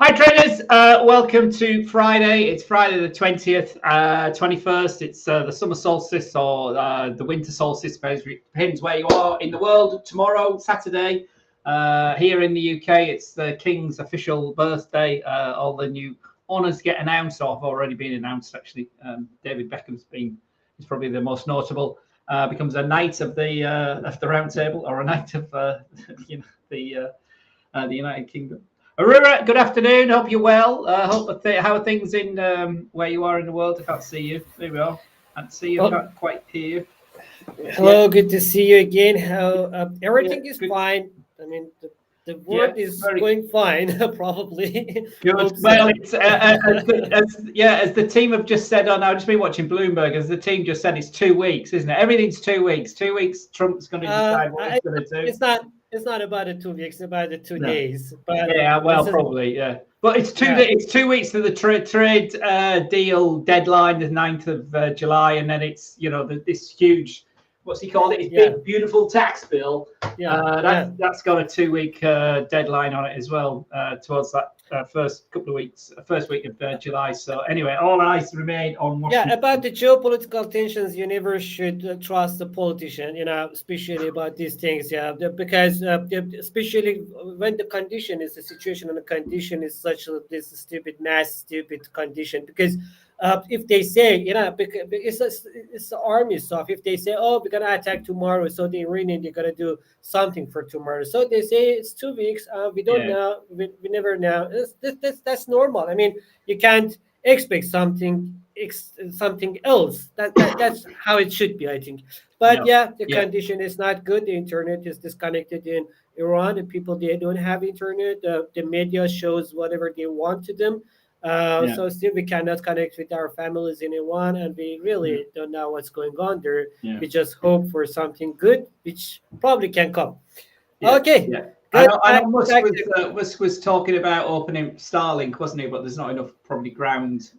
Hi traders, welcome to Friday. It's Friday the 20th, 21st. It's the summer solstice or the winter solstice, depends where you are in the world. Tomorrow, Saturday, here in the UK, it's the King's official birthday. All the new honours get announced, or have already been announced actually. David Beckham's is probably the most notable. Becomes a knight of the Round Table, or a knight of the United Kingdom. Aurora, good afternoon. Hope you're well. How are things in where you are in the world? I can't see you. There we are. I can't see you. I can't quite hear you. Hello, good to see you again. How Yeah, everything is good. fine. I mean, the Yeah, world is very going fine, probably. good. Hope Well, so. it's as the team have just said. On, I've just been watching Bloomberg. As the team just said, it's 2 weeks, isn't it? Everything's 2 weeks. 2 weeks. Trump's going to decide what he's going to do. It's not about the 2 weeks. It's about the 2 days. But Yeah, well, this is probably, yeah. But it's yeah, 2 weeks to the trade deal deadline, the 9th of July, and then it's this huge, what's he called it? His yeah, big beautiful tax bill. yeah, That's got a 2 week deadline on it as well, towards that first week of July. So anyway, all eyes remain on yeah. Washington. About the geopolitical tensions, you never should trust the politician. Especially about these things. Yeah, because especially when the situation and the condition is such this stupid, mass, stupid condition. Because if they say, because it's the army stuff. If they say, oh, we're gonna attack tomorrow, so they really they're gonna do something for tomorrow. So they say it's 2 weeks. We don't Yeah, know. We never know. That's normal. I mean, you can't expect something else. That's how it should be, I think. But no, yeah, the yeah, condition is not good. The internet is disconnected in Iran. The people they don't have internet. The media shows whatever they want to them. yeah, So still we cannot connect with our families in Iran, and we yeah, really don't know what's going on there. yeah. We just hope for something good, which probably can come. Yeah, Okay, yeah. I good. know. I Back know. back Musk was talking about opening Starlink, wasn't he? But there's not enough probably ground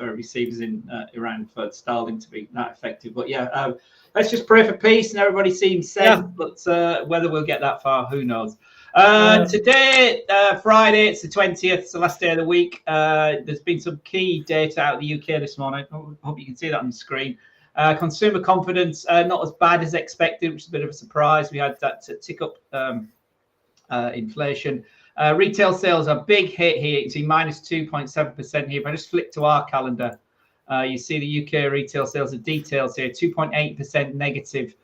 receivers in Iran for Starlink to be that effective. But yeah, let's just pray for peace, and everybody seems safe. Yeah. But whether we'll get that far, who knows? Uh, Today, Friday, it's the 20th, it's the last day of the week. There's been some key data out of the UK this morning. I hope you can see that on the screen. Consumer confidence, not as bad as expected, which is a bit of a surprise. We had that tick up inflation. Retail sales are a big hit here. You see minus 2.7% here. If I just flick to our calendar, you see the UK retail sales are details here, 2.8% negative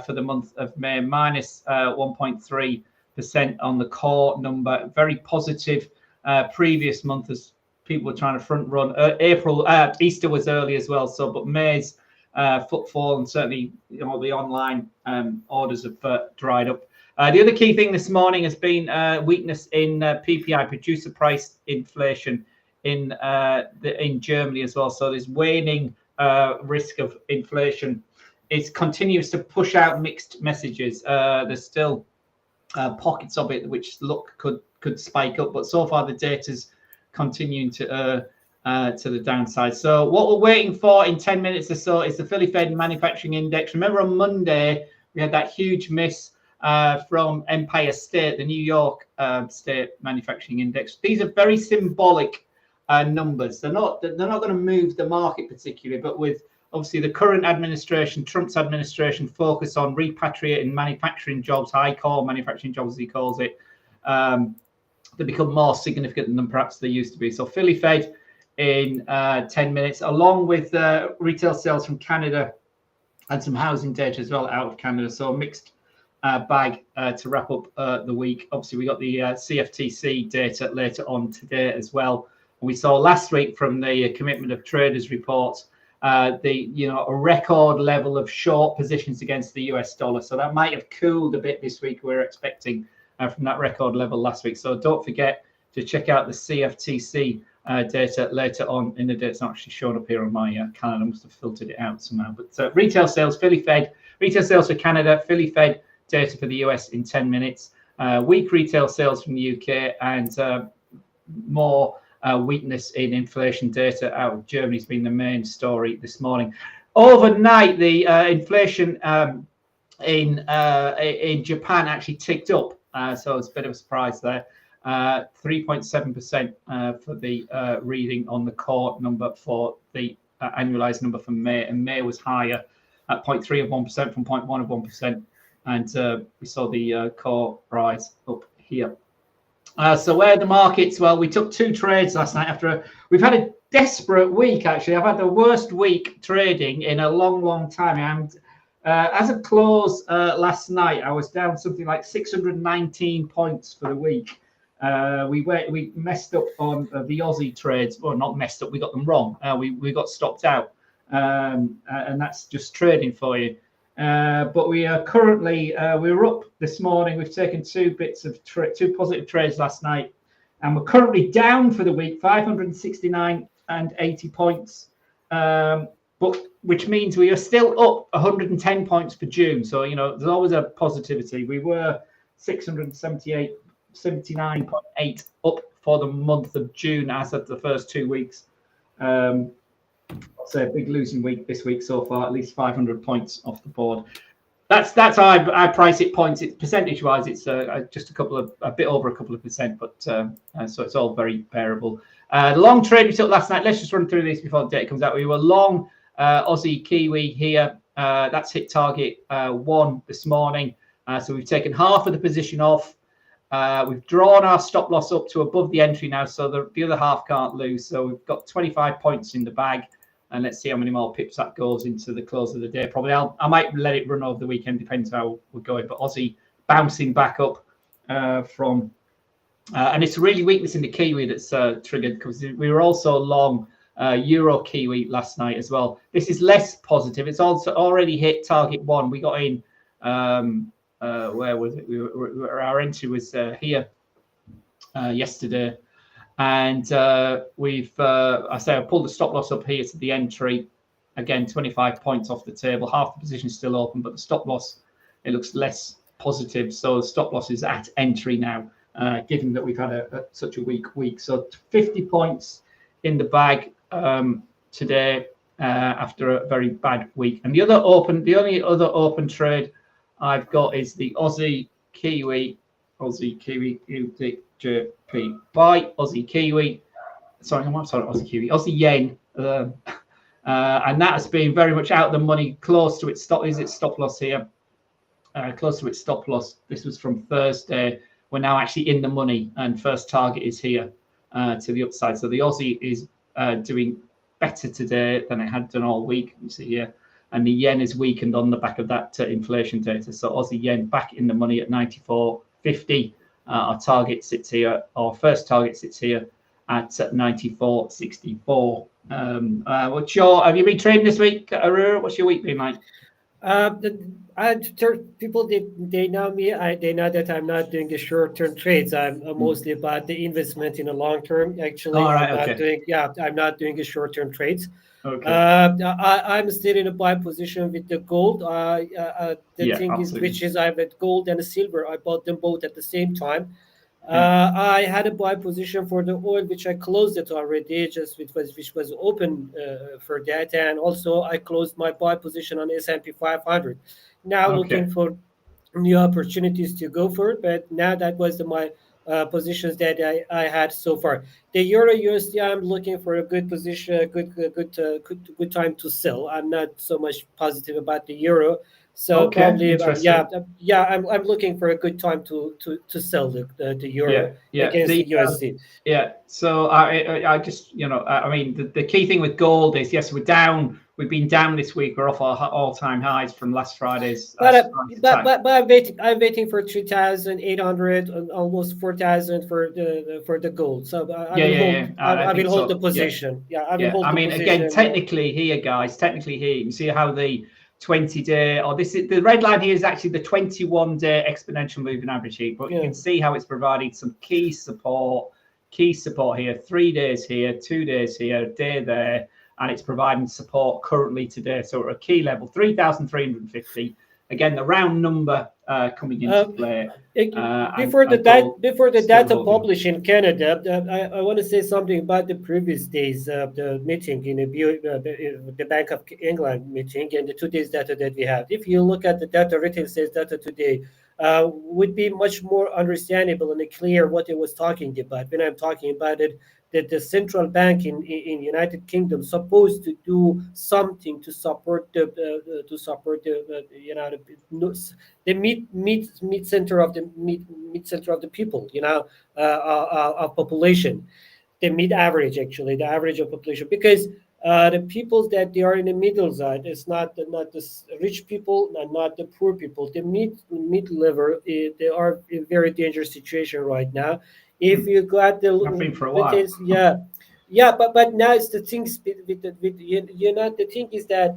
for the month of May, minus 1.3% on the core number. Very positive previous month as people were trying to front run. April, Easter was early as well. So, but May's footfall and certainly the online orders have dried up. The other key thing this morning has been weakness in PPI, producer price inflation in Germany as well. So there's waning risk of inflation. It continues to push out mixed messages. There's still pockets of it which could spike up, but so far the data's continuing to the downside. So what we're waiting for in 10 minutes or so is the Philly Fed Manufacturing Index. Remember on Monday we had that huge miss from Empire State, the New York State Manufacturing Index. These are very symbolic numbers. They're not going to move the market particularly, but with obviously the current administration, Trump's administration, focus on repatriating manufacturing jobs, high core manufacturing jobs as he calls it, they become more significant than perhaps they used to be. So Philly Fed in 10 minutes, along with retail sales from Canada and some housing data as well out of Canada. So a mixed bag to wrap up the week. Obviously, we got the CFTC data later on today as well. And we saw last week from the Commitment of Traders report a record level of short positions against the US dollar. So that might have cooled a bit this week. We're expecting from that record level last week. So don't forget to check out the CFTC data later on in the day. It's not actually showing up here on my calendar. I must have filtered it out somehow. But retail sales, Philly Fed, retail sales for Canada, Philly Fed data for the US in 10 minutes. Weak retail sales from the UK and more weakness in inflation data out of Germany has been the main story this morning. Overnight, the inflation in Japan actually ticked up. So it's a bit of a surprise there. 3.7% for the reading on the core number for the annualized number for May, and May was higher at 0.3 of 1% from 0.1 of 1%, and we saw the core rise up here. So where are the markets? Well, we took 2 trades last night we've had a desperate week, actually. I've had the worst week trading in a long time. And as of close last night, I was down something like 619 points for the week. We messed up on the Aussie trades. Well, not messed up, we got them wrong. We got stopped out. And that's just trading for you. But we are currently, we were up this morning. We've taken 2 positive trades last night. And we're currently down for the week, 569 and 80 points. But which means we are still up 110 points for June. So, there's always a positivity. We were 79.8 up for the month of June as of the first 2 weeks. So a big losing week this week so far, at least 500 points off the board. That's how I price it points. It's percentage wise, it's just a bit over a couple of percent, but so it's all very bearable. The long trade we took last night. Let's just run through this before the data comes out. We were long Aussie Kiwi here. That's hit target 1 this morning. So we've taken half of the position off. We've drawn our stop loss up to above the entry now, so the other half can't lose. So we've got 25 points in the bag, and let's see how many more pips that goes into the close of the day. Probably I might let it run over the weekend, depends how we're going. But Aussie bouncing back up from, and it's really weakness in the Kiwi that's triggered, because we were also long Euro Kiwi last night as well. This is less positive. It's also already hit target 1. We got in. Where was it? Our entry was here yesterday, and I pulled the stop loss up here to the entry. Again, 25 points off the table. Half the position is still open, but the stop loss, it looks less positive. So the stop loss is at entry now, given that we've had such a weak week. So 50 points in the bag today after a very bad week. And the only other open trade I've got is the Aussie Kiwi UDJP buy Aussie Kiwi. Aussie Yen, and that has been very much out of the money, close to its stop. Is its stop loss here? Close to its stop loss. This was from Thursday. We're now actually in the money, and first target is here to the upside. So the Aussie is doing better today than it had done all week. You see here. And the yen is weakened on the back of that inflation data. So Aussie yen back in the money at 94.50. Our target sits here. Our first target sits here at 94.64. Have you been trading this week, Aurora? What's your week been like? People they know me. They know that I'm not doing the short-term trades. I'm mostly about the investment in the long term. Actually, I'm not doing the short-term trades. Okay. I'm still in a buy position with the gold. Which is I've had gold and silver. I bought them both at the same time. I had a buy position for the oil, which I closed it already, which was open for that, and also I closed my buy position on S&P 500. Now looking for new opportunities to go for it, but now that was my positions that I had so far. The Euro USD, I'm looking for a good position, good time to sell. I'm not so much positive about the Euro, so probably I'm looking for a good time to sell the Euro against the USD. So I just the key thing with gold is, yes, we're down. We've been down this week. We're off our all-time highs from last Friday's. But I'm waiting for 3,800, almost 4,000 for the gold. So I will hold the position. Again, technically here, guys. Technically here, you can see how the 20-day, or the red line here is actually the 21-day exponential moving average here. But you can see how it's providing some key support here. 3 days here, 2 days here, a day there. And it's providing support currently today. So we're at a key level, 3,350. Again, the round number coming into play. Before the data published in Canada, I want to say something about the previous days of the meeting in the Bank of England meeting and the 2 days data that we have. If you look at the data, retail sales data today would be much more understandable and clear what it was talking about. When I'm talking about it, that the central bank in United Kingdom supposed to do something to support the mid center of the mid center of the people, of population, the mid average, actually the average of population, because the people that they are in the middle side, it's not the rich people and not the poor people. The mid level, they are in very dangerous situation right now. If you got the I've been for a while. details, yeah, yeah, but now it's the things with the thing is that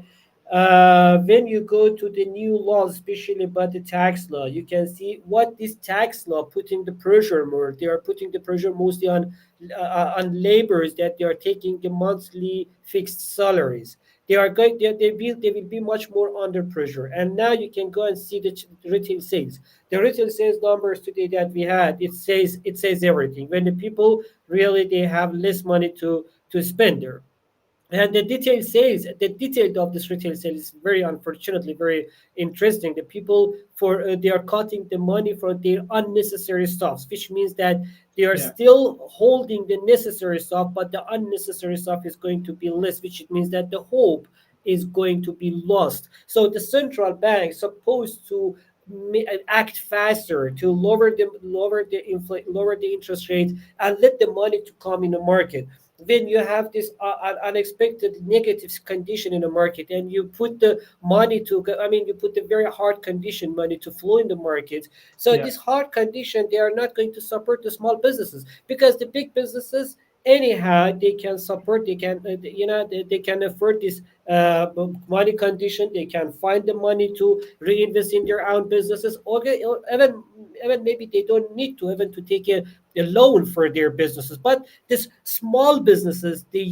when you go to the new laws, especially about the tax law, you can see what this tax law putting the pressure more. They are putting the pressure mostly on laborers, that they are taking the monthly fixed salaries. They are going. They will be much more under pressure. And now you can go and see the retail sales. The retail sales numbers today that we had, it says everything. When the people really they have less money to spend there. And the detail of this retail sale is very unfortunately very interesting. The people for they are cutting the money for their unnecessary stuffs, which means that they are Yeah. still holding the necessary stuff, but the unnecessary stuff is going to be less, which it means that the hope is going to be lost. So the central bank is supposed to act faster to lower the interest rate and let the money to come in the market. When you have this unexpected negative condition in the market, and you put the money you put the very hard condition money to flow in the market. So Yeah. this hard condition, they are not going to support the small businesses, because the big businesses anyhow they can support, they can they can afford this money condition. They can find the money to reinvest in their own businesses, or even maybe they don't need to even to take a loan for their businesses. But these small businesses, they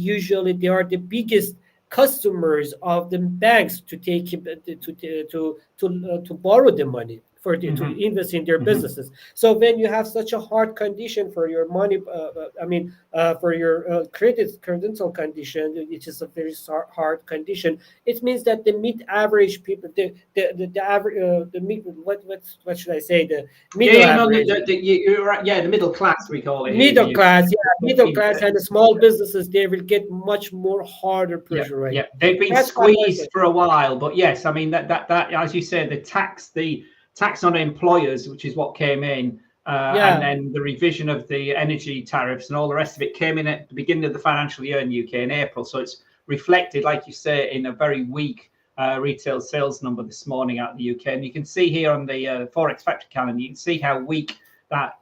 are the biggest customers of the banks to take to borrow the money to Hmm. invest in their Hmm. businesses. So when you have such a hard condition for your money, for your credential condition, which is a very hard condition, it means that the mid average people, the average, the mid, what should I say, the Yeah, middle you know, average, you're right. Yeah, the middle class we call it here in middle the class, yeah, middle UK. class and the small businesses, they will get much more harder Yeah, pressure, right? yeah, they've been That's what I squeezed say. for a while, but yes, I mean that as you said, the tax on employers, which is what came in, and Yeah, then the revision of the energy tariffs and all the rest of it came in at the beginning of the financial year in the UK in April. So it's reflected, like you say, in a very weak retail sales number this morning out of the UK. And you can see here on the Forex Factory calendar, you can see how weak that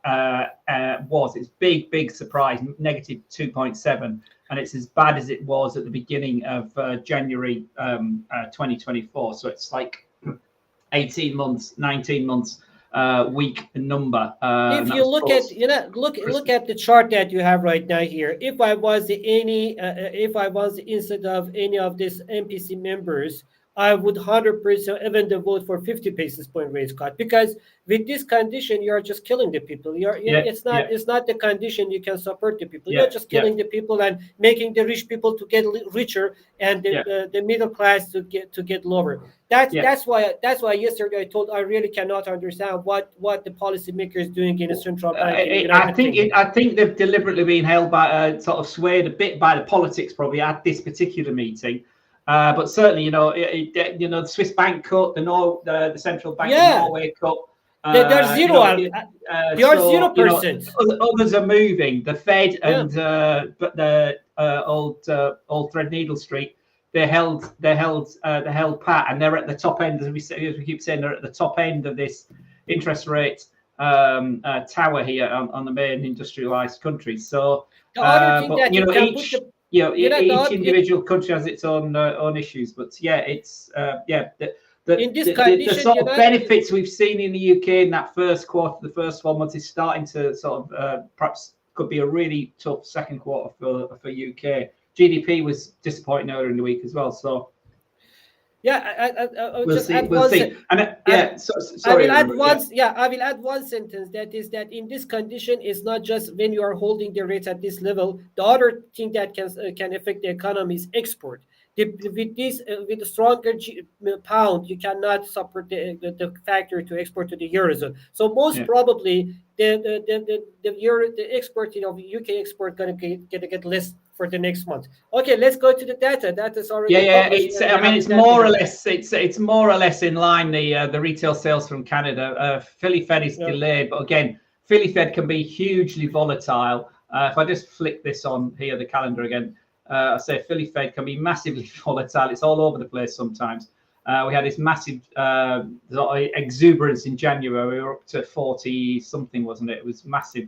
was. It's big surprise, negative 2.7, and it's as bad as it was at the beginning of January 2024. So it's like 18 months, 19 months weak number. if And that you was look at post look Christmas. at the chart that you have right now here, if I was instead of any of these MPC members, I would 100% even the vote for 50 basis point raise cut, because with this condition you are just killing the people. Yeah, yeah, It's not the condition you can support the people. You're yeah, just yeah, killing the people and making the rich people to get richer, and yeah, the middle class to get lower. That's yeah. that's why that's why yesterday I told I really cannot understand what the policymaker is doing in a central bank in the United Kingdom. I think they've deliberately been held by sort of swayed a bit by the politics probably at this particular meeting. But certainly, the Swiss bank cut, the central bank of Yeah, Norway cut. they're Uh, you zero. know, it, They are zero so percent. others are moving. The Fed Yeah. and but the old Threadneedle Street, they held pat, and they're at the top end, as we keep saying, they're at the top end of this interest rate tower here on the main industrialized countries. So, The other thing but that you can put the the each other, individual country has its own issues. But yeah, it's in this the condition, sort of benefits we've seen in the UK in that first quarter, the first 1 month, is starting to sort of perhaps could be a really tough second quarter for UK. GDP was disappointing earlier in the week as well. So yeah, I would we'll just see. add We'll one see. And and yeah, I sorry, will add Robert. Yeah. I will add one sentence, that is that in this condition, it's not just when you are holding the rates at this level. The other thing that can affect the economy is export. With this, with the stronger pound, you cannot support the factor to export to the eurozone. So most probably the export of UK export gonna get less for the next month. Okay, let's go to the data. That is already published. It's more or less it's more or less in line. The retail sales from Canada. Philly Fed is delayed, but again, Philly Fed can be hugely volatile. If I just flick this on here, the calendar again. I say Philly Fed can be massively volatile. It's all over the place sometimes. We had this massive exuberance in January. We were up to 40 something, wasn't it? It was massive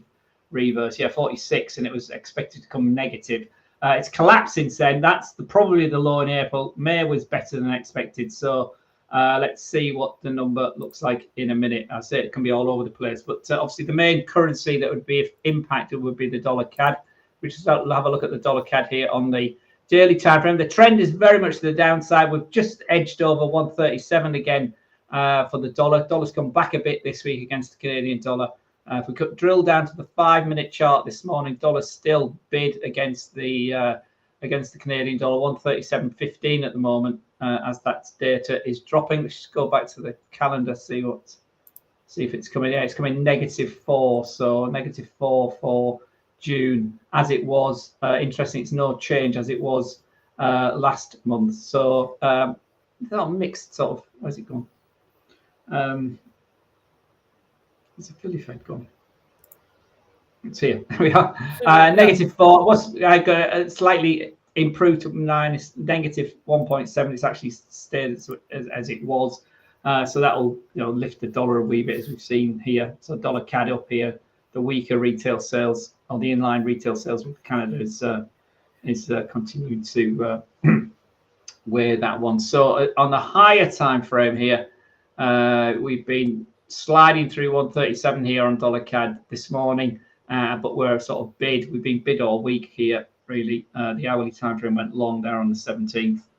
reverse. 46, and it was expected to come negative. It's collapsed since then. That's probably the low in April. May was better than expected. So let's see what the number looks like in a minute. I say it can be all over the place, but obviously the main currency that would be impacted would be the dollar CAD. We just have a look at the dollar CAD here on the daily time frame. The trend is very much to the downside. We've just edged over 137 again for the dollar. Dollar's come back a bit this week against the Canadian dollar. If we could drill down to the 5-minute chart this morning, dollar's still bid against the Canadian dollar, 137.15 at the moment, as that data is dropping. Let's just go back to the calendar, see if it's coming. Yeah, it's coming -4, so -4 for June, as it was. Interesting, it's no change as it was last month. So mixed sort of. Where's it gone? It's a Philly Fed gone. It's here. There we are. -4. Was slightly improved to -1.7. It's actually stayed as it was. So that will lift the dollar a wee bit, as we've seen here. So dollar CAD up here. The weaker retail sales, or the inline retail sales with Canada is continuing to weigh that one. So on the higher time frame here, we've been sliding through 137 here on dollar CAD this morning, but we're sort of bid. We've been bid all week here, really. The hourly time frame went long there on the 17th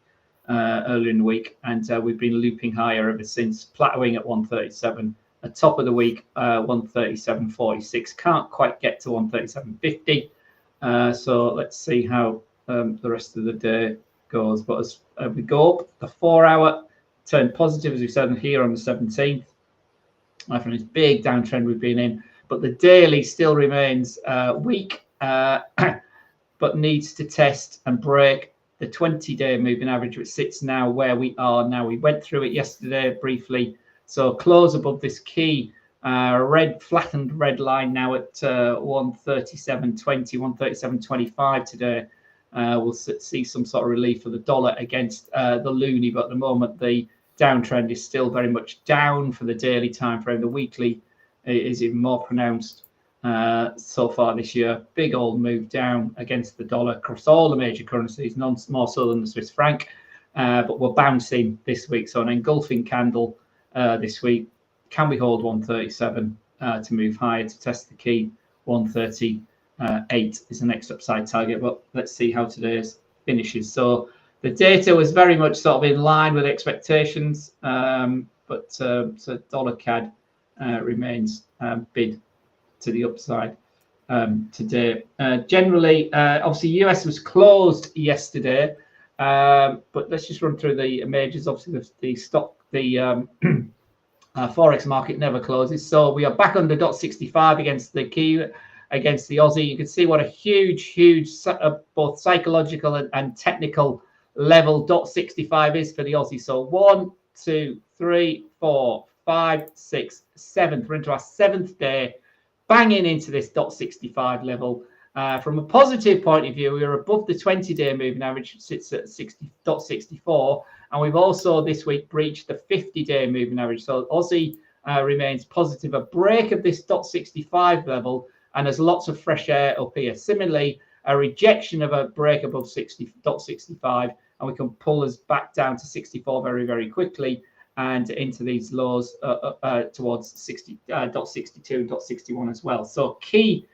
earlier in the week, and we've been looping higher ever since, plateauing at 137. At top of the week, 137.46. Can't quite get to 137.50. So let's see how the rest of the day goes. But as we go up, the 4-hour turned positive, as we said here on the 17th. From this big downtrend we've been in. But the daily still remains weak, but needs to test and break the 20-day moving average, which sits now where we are now. We went through it yesterday briefly. So close above this key flattened red line now at 137.20, 137.25 today. We'll see some sort of relief for the dollar against the loonie, but at the moment the downtrend is still very much down for the daily time frame. The weekly is even more pronounced so far this year. Big old move down against the dollar across all the major currencies, none more so than the Swiss franc, but we're bouncing this week. So an engulfing candle this week. Can we hold 137 to move higher to test the key? 138 is the next upside target, but let's see how today's finishes. So the data was very much sort of in line with expectations, but so dollar CAD remains bid to the upside today. Generally, obviously, US was closed yesterday, but let's just run through the majors. Obviously, the stock, the Forex market never closes. So we are back under .65 against the key, against the Aussie. You can see what a huge, both psychological and technical level .65 is for the Aussie. So 1, 2, 3, 4, 5, 6, 7. We're into our 7th day, banging into this .65 level. From a positive point of view, we are above the 20-day moving average, which sits at 60.64. And we've also this week breached the 50-day moving average. So Aussie remains positive. A break of this .65 level, and there's lots of fresh air up here. Similarly, a rejection of a break above 60.65, and we can pull us back down to 64 very, very quickly and into these lows towards 60.62, .61 as well. So key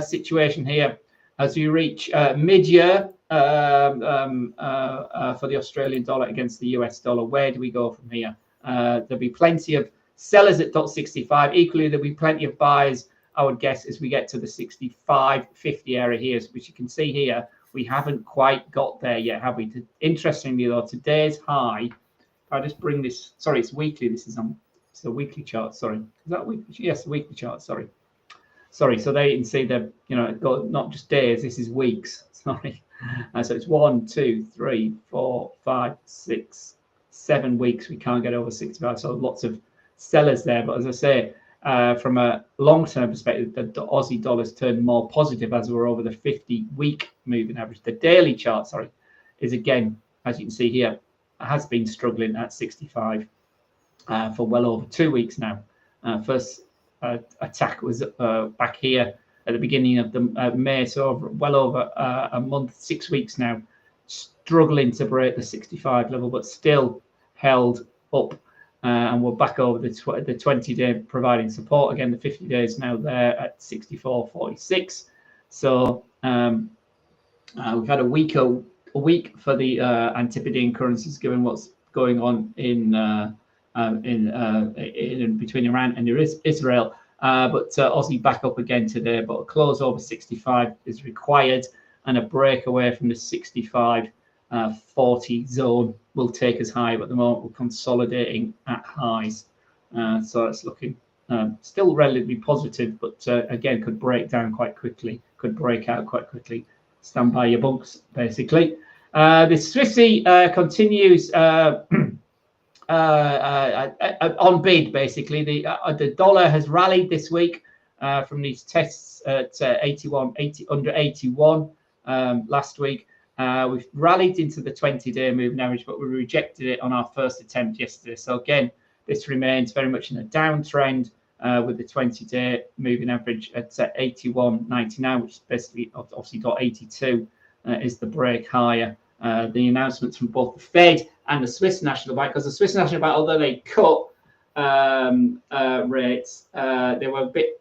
situation here as you reach mid-year for the Australian dollar against the US dollar. Where do we go from here? There'll be plenty of sellers at .65. Equally, there'll be plenty of buyers, I would guess, as we get to the 65.50 area here, which you can see here. We haven't quite got there yet, have we? Interestingly, though, today's high, if I just bring this, sorry, it's weekly. This is on, it's a weekly chart. Sorry, is that weekly? Yes, the weekly chart. Sorry. So there you can see the, not just days. This is weeks. Sorry. So it's 1, 2, 3, 4, 5, 6, 7 weeks. We can't get over 65. So lots of sellers there. But as I say, from a long-term perspective, the Aussie dollar's turned more positive as we're over the 50-week moving average. The daily chart, sorry, is again, as you can see here, has been struggling at 65 for well over 2 weeks now. First attack was back here at the beginning of the May, so well over a month, 6 weeks now, struggling to break the 65 level, but still held up. And we're back over the 20-day providing support. Again, the 50 days now there at 64.46. So we've had a week for the Antipodean currencies, given what's going on in between Iran and Israel. But Aussie back up again today, but a close over 65 is required, and a break away from the 65.40 zone will take us higher. But at the moment, we're consolidating at highs. So it's looking still relatively positive, but again, could break down quite quickly, could break out quite quickly. Stand by your bunks, basically. The Swissy continues on bid, basically. The dollar has rallied this week from these tests at under 81 last week. We've rallied into the 20-day moving average, but we rejected it on our first attempt yesterday. So again, this remains very much in a downtrend with the 20-day moving average at 81.99, which is basically obviously got 82 is the break higher. The announcements from both the Fed and the Swiss National Bank, because the Swiss National Bank, although they cut rates, they were a bit.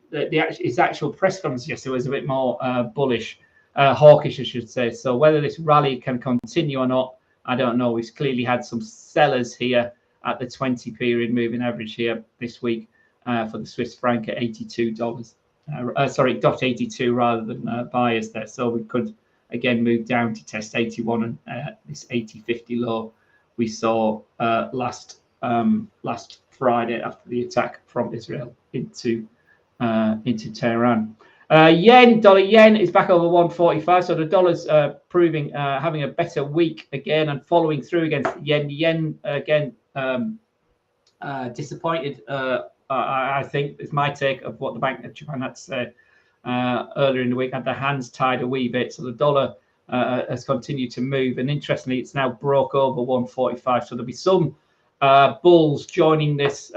His actual press conference yesterday was a bit more bullish. Hawkish, I should say. So whether this rally can continue or not, I don't know. We've clearly had some sellers here at the 20 period moving average here this week for the Swiss franc at $82. .82 rather than buyers there. So we could again move down to test 81 and this 80.50 low we saw last Friday after the attack from Israel into Tehran. Dollar yen is back over 145, so the dollar's proving having a better week again and following through against the yen. The yen again disappointed. I think is my take of what the Bank of Japan had to say earlier in the week. Had their hands tied a wee bit, so the dollar has continued to move. And interestingly, it's now broke over 145. So there'll be some bulls joining this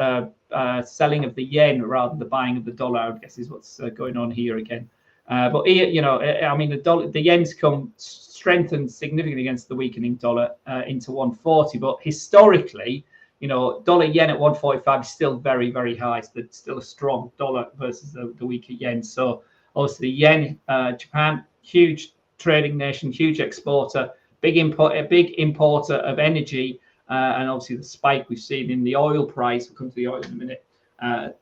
selling of the yen rather than the buying of the dollar, I guess is what's going on here again. But here, I mean, the yen's come strengthened significantly against the weakening dollar into 140. But historically, dollar yen at 145 is still very, very high. So it's still a strong dollar versus the weaker yen. So obviously, the yen, Japan, huge trading nation, huge exporter, big importer of energy. And obviously the spike we've seen in the oil price, we'll come to the oil in a minute,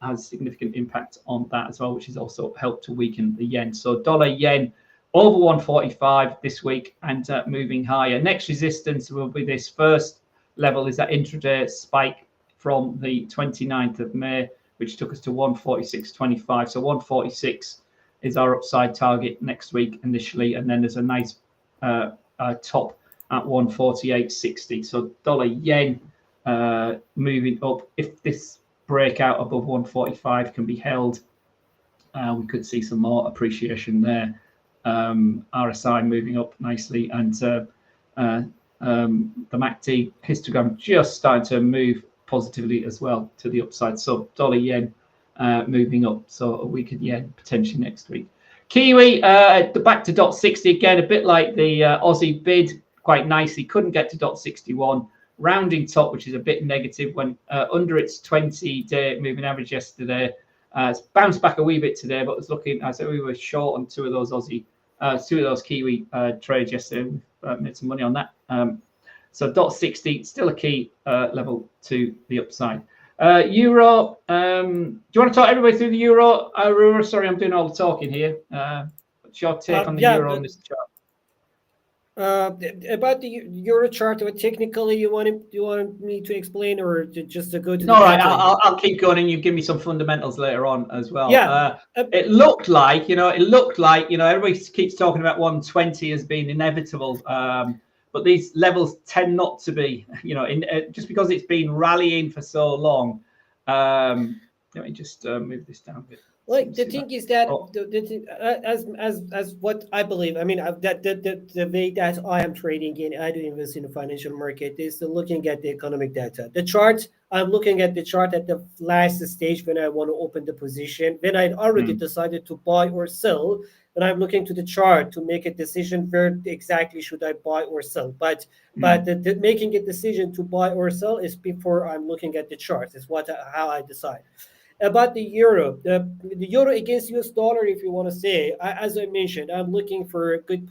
has significant impact on that as well, which has also helped to weaken the yen. So dollar yen over 145 this week and moving higher. Next resistance will be this first level is that intraday spike from the 29th of May, which took us to 146.25. So 146 is our upside target next week initially, and then there's a nice top at 148.60. So dollar yen moving up. If this breakout above 145 can be held, we could see some more appreciation there. RSI moving up nicely, and the MACD histogram just starting to move positively as well to the upside. So dollar yen moving up, so a weaker yen potentially next week. Kiwi back to .60 again, a bit like the Aussie bid. Quite nicely, couldn't get to .61, rounding top, which is a bit negative, went under its 20-day moving average yesterday. It's bounced back a wee bit today, but it's looking as though we were short on two of those Kiwi trades yesterday. We made some money on that. So .60 still a key level to the upside. Euro. Do you want to talk everybody through the euro? Aurora, sorry, I'm doing all the talking here. What's your take on the euro on this chart? About the Euro chart, what technically you want me to explain, or just to go to the All right, data? I'll keep going, and you give me some fundamentals later on as well. Yeah, It looked like, everybody keeps talking about 120 as being inevitable, but these levels tend not to be, just because it's been rallying for so long. Let me just move this down a bit. like the thing is that Oh, as what I believe, I mean that the way that I am trading in, I do invest in the financial market is looking at the economic data. The chart, I'm looking at the chart at the last stage when I want to open the position, when I already decided to buy or sell. And I'm looking to the chart to make a decision where exactly should I buy or sell. But the making a decision to buy or sell is before I'm looking at the chart. Is how I decide. About the euro, the euro against US dollar, if you want to say, as I mentioned, I'm looking for a good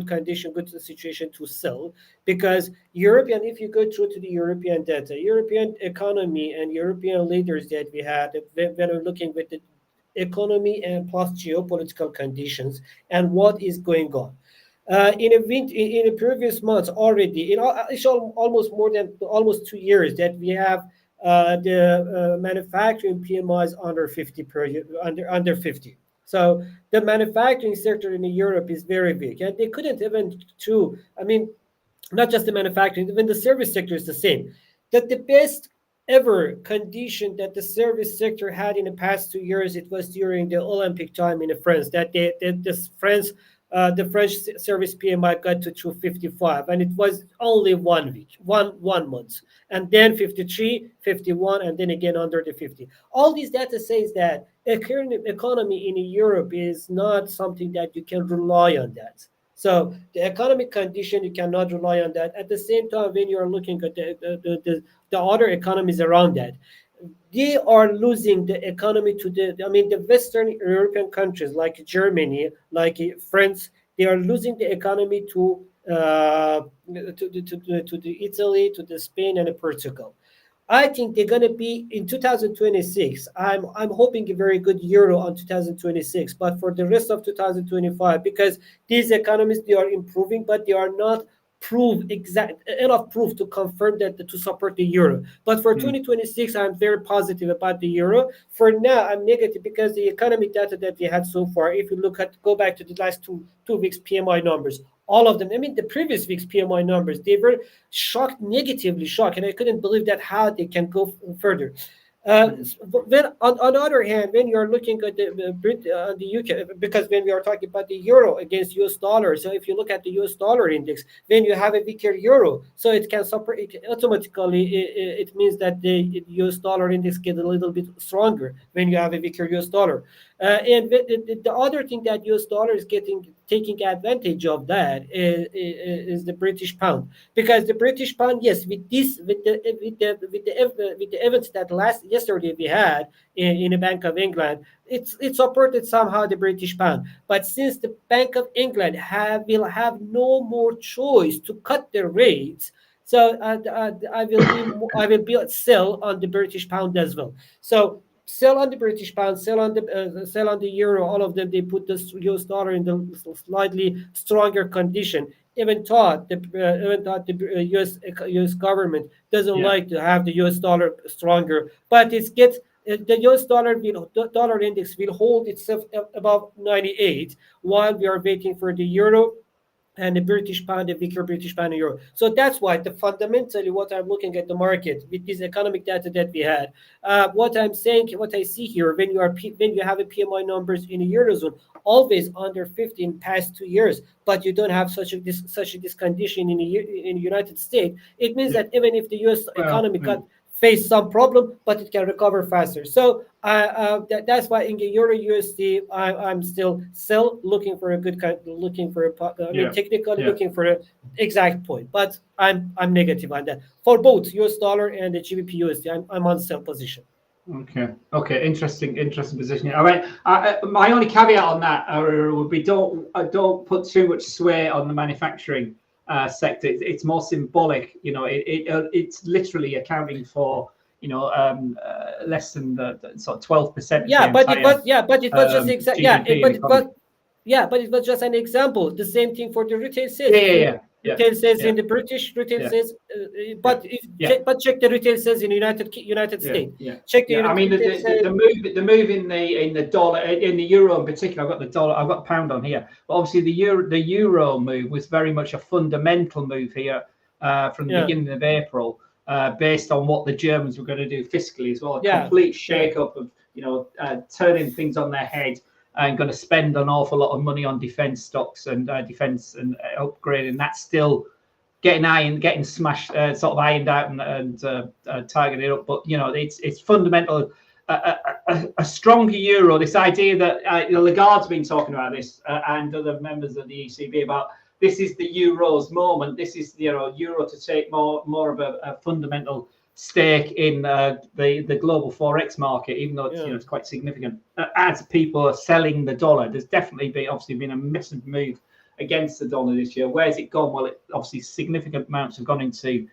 condition, good situation to sell, because European, if you go through to the European data, European economy and European leaders that we had, when we're looking with the economy and plus geopolitical conditions and what is going on. In a previous months already, it's almost more than almost 2 years that we have the manufacturing PMIs under 50 under 50. So the manufacturing sector in Europe is very big, and they couldn't even do. I mean, not just the manufacturing, even the service sector is the same. That the best ever condition that the service sector had in the past 2 years, it was during the Olympic time in France. The French service PMI got to 255, and it was only 1 week, one month, and then 53, 51, and then again under the 50. All these data says that economy in Europe is not something that you can rely on that. So the economic condition, you cannot rely on that. At the same time, when you are looking at the other economies around that, they are losing the economy to the Western European countries like Germany, like France. They are losing the economy to the Italy, to the Spain, and the Portugal. I think they're going to be in 2026. I'm hoping a very good euro on 2026, but for the rest of 2025, because these economies, they are improving, but they are not enough proof to confirm that to support the euro. But for 2026, I'm very positive about the euro. For now, I'm negative because the economic data that we had so far, if you go back to the last two weeks PMI numbers, all of them. I mean, the previous week's PMI numbers, they were negatively shocked, and I couldn't believe that how they can go further. Then, on the other hand, when you are looking at the UK, because when we are talking about the euro against US dollar, so if you look at the US dollar index, when you have a weaker euro, so it can support it automatically. It means that the US dollar index get a little bit stronger when you have a weaker US dollar. And the other thing that US dollar is taking advantage of that is the British pound, because the British pound, yes, with the events that yesterday we had in the Bank of England, it supported somehow the British pound. But since the Bank of England will have no more choice to cut their rates, so I will be sell on the British pound as well. So sell on the British pound, sell on the euro. All of them, they put the US dollar in the slightly stronger condition. Even thought the US government doesn't like to have the US dollar stronger, but the US dollar index will hold itself above 98 while we are waiting for the euro and the British pound, the weaker British pound and euro. So that's why fundamentally what I'm looking at the market with this economic data that we had, what I'm saying, what I see here, when you have a PMI numbers in the eurozone, always under 50 in past 2 years, but you don't have such this condition in the United States. It means that even if the US economy face some problem, but it can recover faster. So that's why in the Euro USD, I'm still looking for a good looking for technically looking for an exact point, but I'm negative on that for both US dollar and the GBP USD. I'm on sell position. Okay. Interesting position. All right. My only caveat on that would be don't put too much sway on the manufacturing sector. It's more symbolic. It's literally accounting for less than the sort of 12%. But it was just GDP but it was just an example. The same thing for the retail sales. retail sales in the British retail sales, but check the retail sales in United States. Check the I mean the move in the dollar, in the euro in particular. I've got the dollar, I've got the pound on here, but obviously the euro move was very much a fundamental move here from the beginning of April, based on what the Germans were going to do fiscally as well. A complete shake-up of turning things on their head, and going to spend an awful lot of money on defence stocks and defence and upgrading. That's still getting smashed, sort of ironed out and targeted up. But it's fundamental. A stronger euro. This idea that Lagarde's been talking about this, and other members of the ECB, about this is the euro's moment. This is euro to take more of a fundamental stake in the global forex market, even though it's quite significant. As people are selling the dollar, there's definitely been a massive move against the dollar this year. Where's it gone? Well, obviously significant amounts have gone into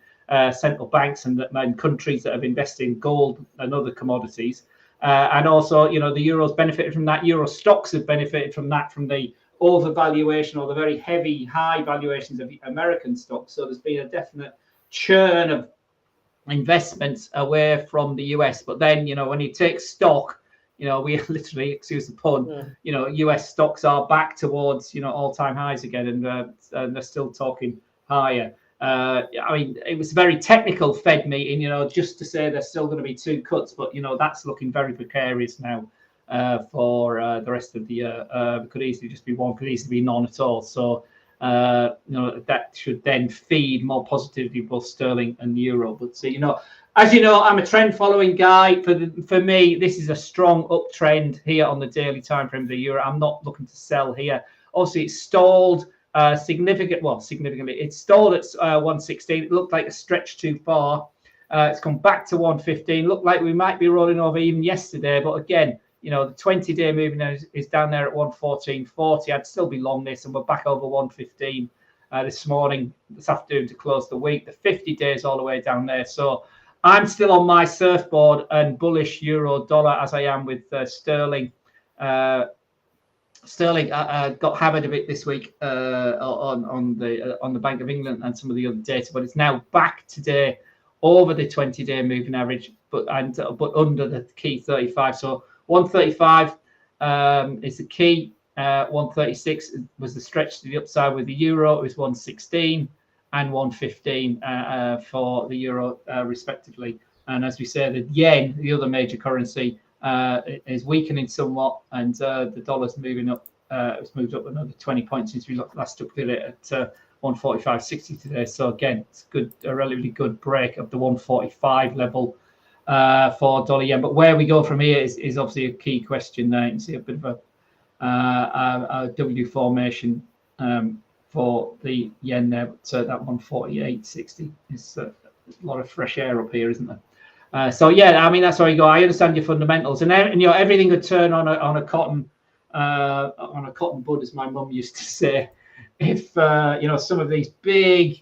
central banks and countries that have invested in gold and other commodities, and also the euro's benefited from that. Euro stocks have benefited from that, from the overvaluation or the very high valuations of American stocks. So there's been a definite churn of investments away from the US. But then when you take stock, we literally, excuse the pun, US stocks are back towards all-time highs again, and they're still talking higher. I mean, it was a very technical Fed meeting, just to say there's still going to be 2 cuts, but that's looking very precarious now for the rest of the year. It could easily just be one, could easily be none at all. So that should then feed more positivity both sterling and euro. But as I'm a trend following guy. For me, this is a strong uptrend here on the daily time frame of the euro. I'm not looking to sell here. Obviously, it's stalled significantly. It stalled at 116. It looked like a stretch too far. It's come back to 115. Looked like we might be rolling over even yesterday, but again, the 20-day moving is down there at 114.40. I'd still be long this, and we're back over 115 this afternoon to close the week. The 50 days all the way down there. So I'm still on my surfboard and bullish euro dollar, as I am with sterling. Sterling got hammered a bit this week on the Bank of England and some of the other data, but it's now back today over the 20-day moving average, but under the key 35. So 135 is the key. 136 was the stretch to the upside with the euro. It was 116 and 115 for the euro, respectively. And as we say, the yen, the other major currency, is weakening somewhat, and the dollar's moving up. It's moved up another 20 points since we last looked at it at 145.60 today. So again, it's a relatively good break of the 145 level for dollar yen. But where we go from here is obviously a key question there. You can see a bit of a W formation for the yen there. So that 148.60 is a lot of fresh air up here, isn't there? So yeah, I mean, that's where you go. I understand your fundamentals, and everything could turn on a cotton bud, as my mum used to say, if some of these big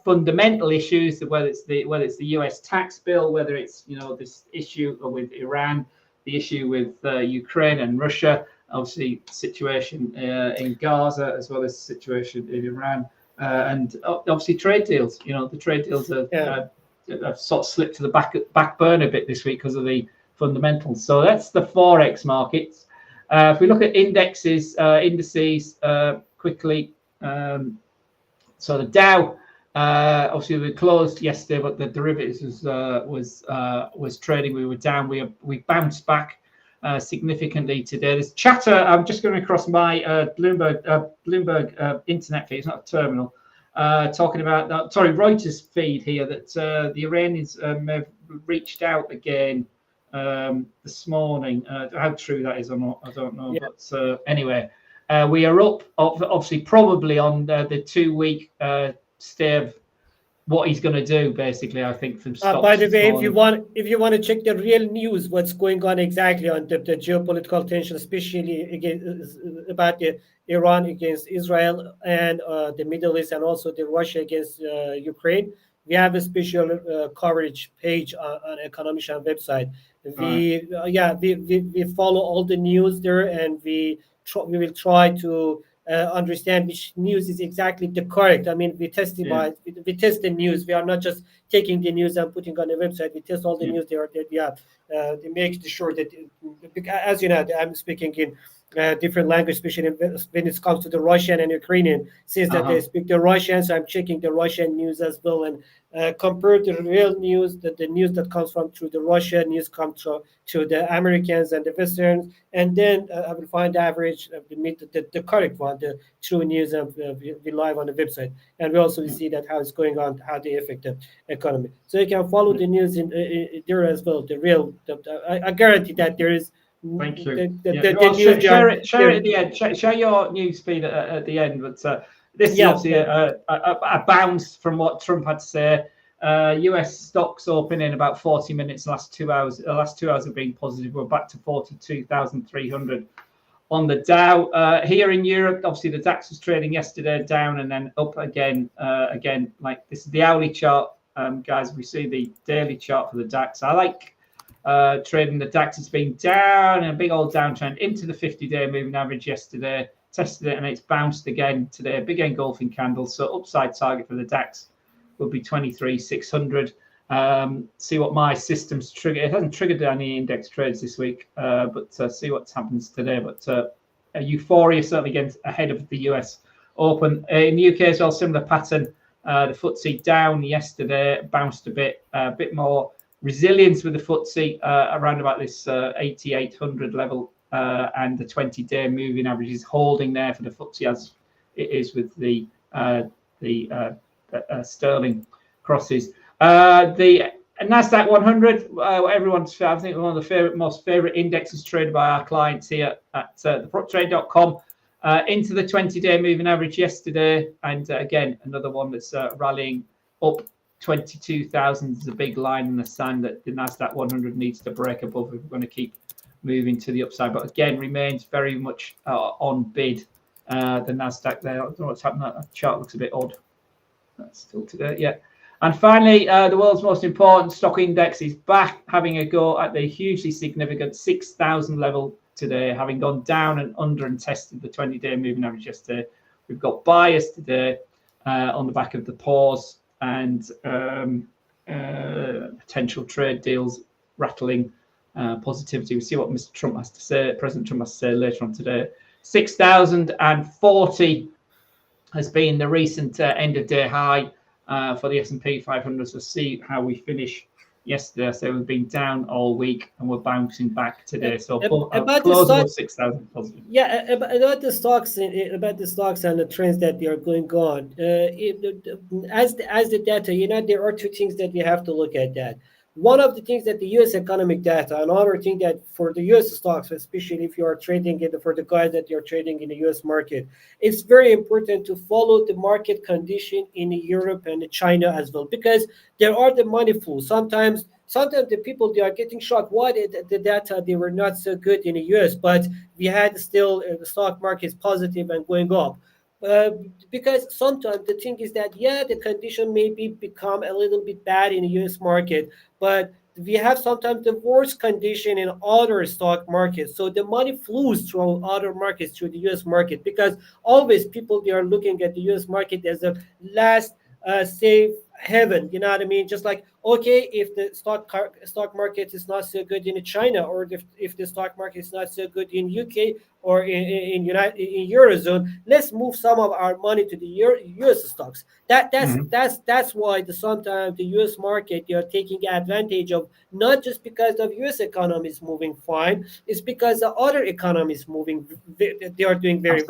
fundamental issues, whether it's the US tax bill, whether it's this issue with Iran, the issue with Ukraine and Russia, obviously situation in Gaza, as well as the situation in Iran, and obviously trade deals. The trade deals have sort of slipped to the back burner a bit this week because of the fundamentals. So that's the forex markets. If we look at indices quickly, so the Dow, obviously we closed yesterday, but the derivatives was trading. We were down. We bounced back significantly today. There's chatter. I'm just going across my Bloomberg internet feed. It's not a terminal. Talking about Reuters feed here that the Iranians may have reached out again this morning. How true that is or not, I don't know. Yeah. But anyway, we are up, obviously, probably on the 2-week stay of what he's going to do, basically. I think from stocks. By the way, if you want to check the real news, what's going on exactly on the geopolitical tension, especially about the Iran against Israel and the Middle East, and also the Russia against Ukraine, we have a special coverage page on Economician website. We follow all the news there, and we will try to understand which news is exactly the correct. I mean, we test the news. We are not just taking the news and putting on the website. We test all the news there. They make sure that, as you know, I'm speaking in different language, especially when it comes to the Russian and Ukrainian, since that they speak the Russian, so I'm checking the Russian news as well, and compare the real news, the news that comes from through the Russian news comes to the Americans and the Westerns, and then I will find the average, the correct one, the true news, and we live on the website, and we also see that how it's going on, how they affect the economy. So you can follow the news in there as well. The real, I guarantee that there is. Thank you. Share it at the end. Share your news feed at the end. But this is obviously a bounce from what Trump had to say. US stocks open in about 40 minutes. Last 2 hours. The last 2 hours have been positive. We're back to 42,300 on the Dow. Here in Europe, obviously the DAX was trading yesterday down and then up again. Again, like this is the hourly chart, guys. We see the daily chart for the DAX. I like. Trading the DAX has been down and a big old downtrend into the 50-day moving average yesterday, tested it, and it's bounced again today. Big engulfing candle. So upside target for the DAX will be 23,600. See what my system's trigger. It hasn't triggered any index trades this week, but see what happens today. But euphoria certainly again ahead of the US Open. In the UK as well, similar pattern. The FTSE down yesterday, bounced a bit more. Resilience with the FTSE around about this 8,800 level, and the 20-day moving average is holding there for the FTSE as it is with the sterling crosses. The Nasdaq 100, everyone's I think one of the most favorite indexes traded by our clients here at theproptrade.com. Into the 20-day moving average yesterday, and again another one that's rallying up. 22,000 is a big line in the sand that the Nasdaq 100 needs to break above if we're going to keep moving to the upside. But again, remains very much on bid. The Nasdaq there. I don't know what's happening. That chart looks a bit odd. That's still today, yeah. And finally, the world's most important stock index is back, having a go at the hugely significant 6,000 level today, having gone down and under and tested the 20-day moving average yesterday. We've got buyers today on the back of the pause. And potential trade deals rattling positivity. We see what Mr. Trump has to say, President Trump has to say later on today. 6,040 has been the recent end of day high for the S&P 500. So see how we finish yesterday. So we've been down all week and we're bouncing back today. So close above 6,000 positive. Yeah, about the stocks and the trends that they are going on. As the data, there are two things that we have to look at. That one of the things that the U.S. economic data, another thing that for the U.S. stocks, especially if you are trading it for the guys that you're trading in the U.S. market, it's very important to follow the market condition in Europe and China as well, because there are the money flow. Sometimes the people, they are getting shocked. Why the data, they were not so good in the U.S., but we had still the stock market is positive and going up. Because sometimes the thing is that, the condition maybe become a little bit bad in the U.S. market, but we have sometimes the worst condition in other stock markets. So the money flows through other markets, through the U.S. market, because always people, they are looking at the U.S. market as a last safe heaven. You know what I mean? Just like, okay, if the stock market is not so good in China, or if the stock market is not so good in UK or in Eurozone, let's move some of our money to the US stocks. That's why sometimes the US market, they are taking advantage of, not just because of US economy is moving fine, it's because the other economy is moving. They are doing very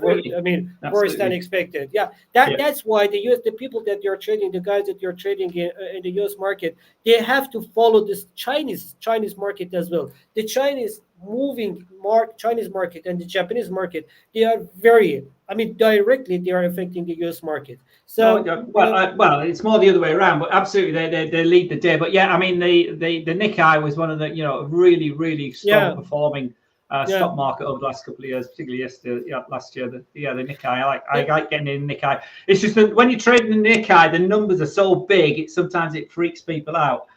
worse than expected. That's why the people that you're trading, the guys that you're trading in the US market, they have to follow this Chinese market as well. The Chinese market and the Japanese market, they are directly they are affecting the US market. So well, it's more the other way around, but absolutely they lead the day. But the Nikkei was one of the really, really strong performing stock market over the last couple of years, particularly last year. The Nikkei, I like getting in the Nikkei. It's just that when you trade in the Nikkei, the numbers are so big, sometimes it freaks people out.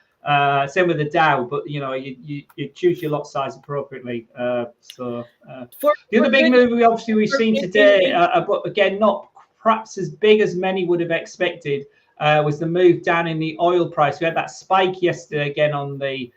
Same with the Dow, but you choose your lot size appropriately. The other big move we've seen today, but again not perhaps as big as many would have expected, was the move down in the oil price. We had that spike yesterday again on the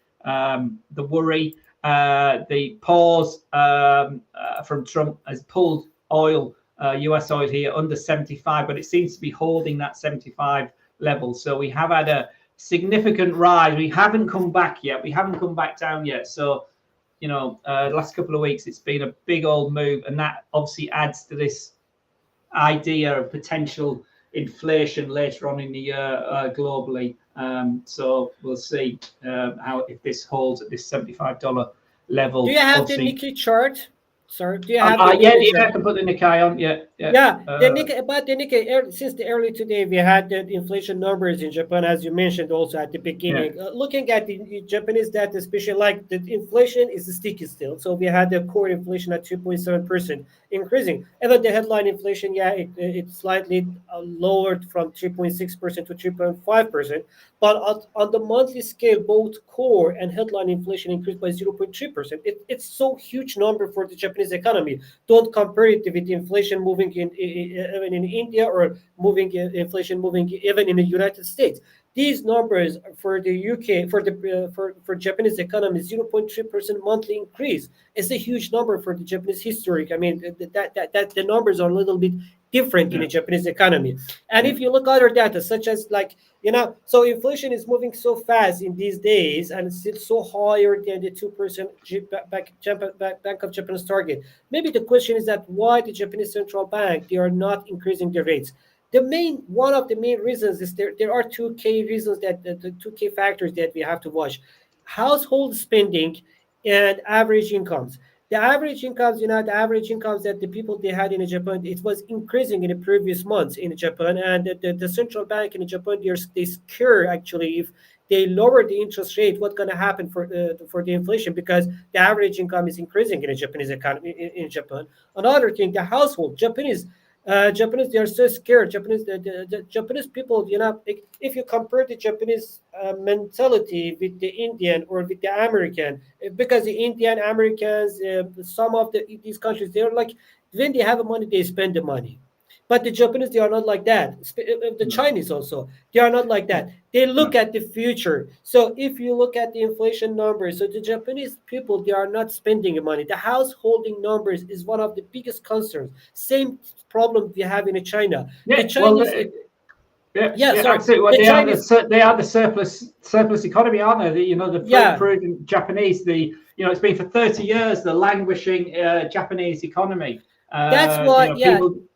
worry. The pause from Trump has pulled oil, US oil here under 75, but it seems to be holding that 75 level. So we have had a significant rise. We haven't come back yet. We haven't come back down yet. So, the last couple of weeks, it's been a big old move, and that obviously adds to this idea of potential inflation later on in the year globally. So we'll see if this holds at this $75 level. Do you have the Nikkei chart? Sorry, do you have I can put the Nikkei on. But the Nikkei, since the early today, we had the inflation numbers in Japan, as you mentioned also at the beginning. Looking at the Japanese data, especially like the inflation is sticky still. So we had the core inflation at 2.7% increasing. Even the headline inflation, it slightly lowered from 3.6% to 3.5%. But on the monthly scale, both core and headline inflation increased by 0.3%. It's so huge number for the Japanese economy. Don't compare it with inflation moving even in India or inflation moving even in the United States. These numbers for the UK for Japanese economy, 0.3% monthly increase is a huge number for the Japanese history. I mean that the numbers are a little bit different in the Japanese economy. And if you look at other data, such as so inflation is moving so fast in these days, and it's still so higher than the 2% Bank of Japan's target. Maybe the question is that why the Japanese central bank, they are not increasing the rates. One of the main reasons is there are two key reasons the two key factors that we have to watch: household spending and average incomes. The average incomes, the average incomes that the people they had in Japan, it was increasing in the previous months in Japan, and the central bank in Japan, they scare actually if they lower the interest rate, what's going to happen for the inflation, because the average income is increasing in the Japanese economy in Japan. Another thing, the household, Japanese, they are so scared. The Japanese people, if you compare the Japanese mentality with the Indian or with the American, because the Indian, Americans, some of these countries, they're like, when they have money, they spend the money. But the Japanese, they are not like that. The Chinese also, they are not like that. They look at the future. So if you look at the inflation numbers, so the Japanese people, they are not spending money. The householding numbers is one of the biggest concerns. Same problem we have in China. The Chinese, absolutely. Well, they are the surplus economy, aren't they? The proven Japanese. It's been for 30 years the languishing Japanese economy. That's why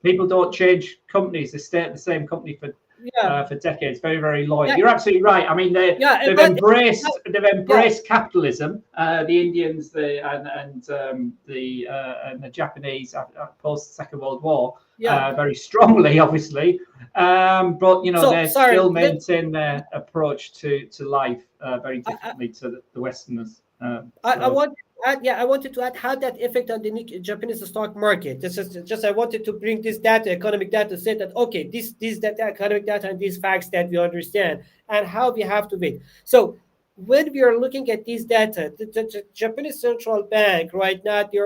people don't change companies; they stay at the same company for decades. Very, very loyal. You're absolutely right. I mean, they've embraced capitalism. The Indians, and the Japanese post Second World War very strongly, obviously. But they still maintain their approach to life very differently to the Westerners. I wanted to add how that affect on the Japanese stock market. I wanted to bring this data, economic data, say that okay, this data, economic data, and these facts that we understand, and how we have to wait. So when we are looking at these data, the Japanese central bank right now, they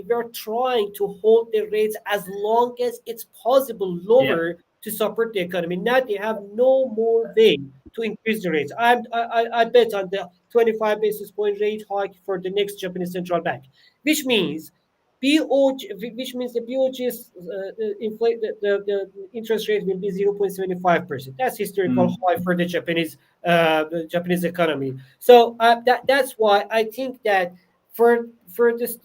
were trying to hold the rates as long as it's possible lower to support the economy. Now they have no more way to increase the rates. I bet on the 25 basis point rate hike for the next Japanese central bank, which means the BOJ's the interest rate will be 0.75%. That's historical high for the Japanese economy. So that's why I think that for the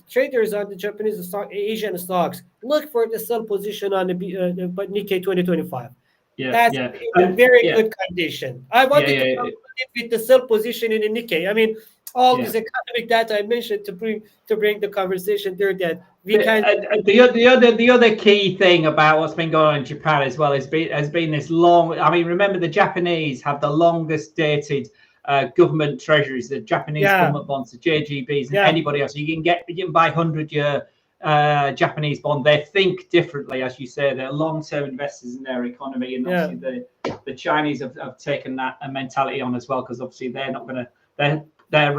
traders on the Japanese Asian stocks, look for the sell position on the Nikkei 2025. That's in a very good condition. I wanted to complete with the sell position in the Nikkei. I mean, all this economic data I mentioned to bring the conversation there that we can. The other key thing about what's been going on in Japan as well has been this long. I mean, remember the Japanese have the longest dated government treasuries, the Japanese government bonds, the JGBs, and anybody else. You can buy 100-year Japanese bond, they think differently, as you say. They're long-term investors in their economy, and obviously the Chinese have taken that mentality on as well, because obviously they're not going to their